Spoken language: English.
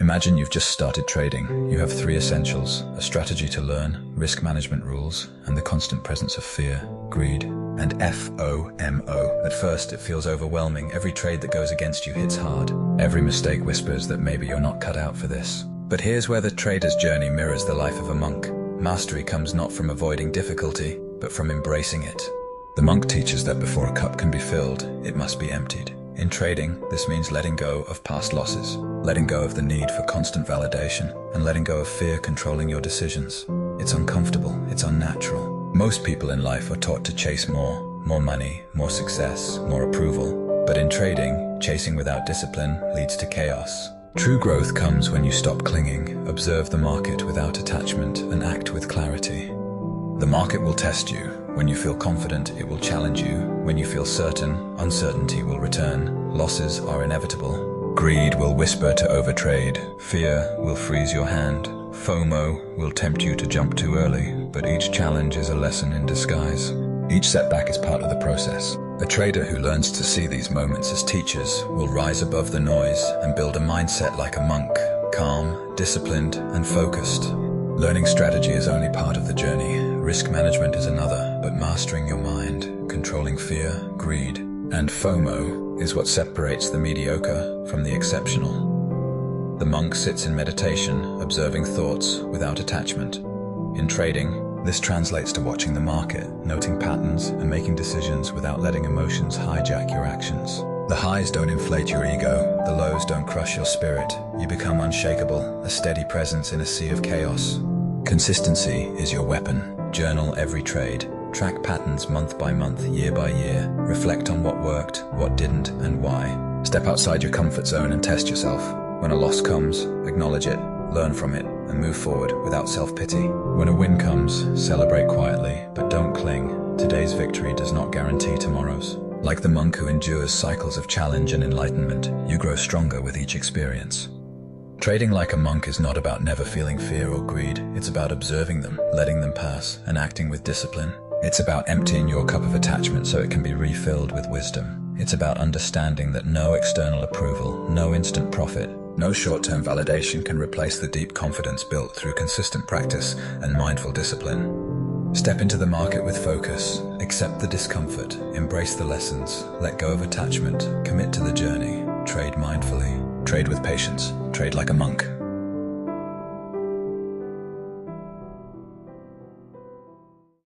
Imagine you've just started trading. You have three essentials: a strategy to learn, risk management rules, and the constant presence of fear, greed, and FOMO. At first, it feels overwhelming. Every trade that goes against you hits hard. Every mistake whispers that maybe you're not cut out for this. But here's where the trader's journey mirrors the life of a monk. Mastery comes not from avoiding difficulty, but from embracing it. The monk teaches that before a cup can be filled, it must be emptied. In trading, this means letting go of past losses, letting go of the need for constant validation, and letting go of fear controlling your decisions. It's uncomfortable, it's unnatural. Most people in life are taught to chase more money, more success, more approval. But in trading, chasing without discipline leads to chaos. True growth comes when you stop clinging, observe the market without attachment, and act with clarity. The market will test you. When you feel confident, it will challenge you. When you feel certain, uncertainty will return. Losses are inevitable. Greed will whisper to overtrade. Fear will freeze your hand. FOMO will tempt you to jump too early. But each challenge is a lesson in disguise. Each setback is part of the process. A trader who learns to see these moments as teachers will rise above the noise and build a mindset like a monk, calm, disciplined, and focused. Learning strategy is only part of the journey. Risk management is another, but mastering your mind, controlling fear, greed, and FOMO is what separates the mediocre from the exceptional. The monk sits in meditation, observing thoughts without attachment. In trading, this translates to watching the market, noting patterns, and making decisions without letting emotions hijack your actions. The highs don't inflate your ego, the lows don't crush your spirit. You become unshakable, a steady presence in a sea of chaos. Consistency is your weapon. Journal every trade. Track patterns month by month, year by year. Reflect on what worked, what didn't, and why. Step outside your comfort zone and test yourself. When a loss comes, acknowledge it, learn from it, and move forward without self-pity. When a win comes, celebrate quietly, but don't cling. Today's victory does not guarantee tomorrow's. Like the monk who endures cycles of challenge and enlightenment, you grow stronger with each experience. Trading like a monk is not about never feeling fear or greed. It's about observing them, letting them pass, and acting with discipline. It's about emptying your cup of attachment so it can be refilled with wisdom. It's about understanding that no external approval, no instant profit, no short-term validation can replace the deep confidence built through consistent practice and mindful discipline. Step into the market with focus, accept the discomfort, embrace the lessons, let go of attachment, commit to the journey, trade mindfully, trade with patience, trade like a monk.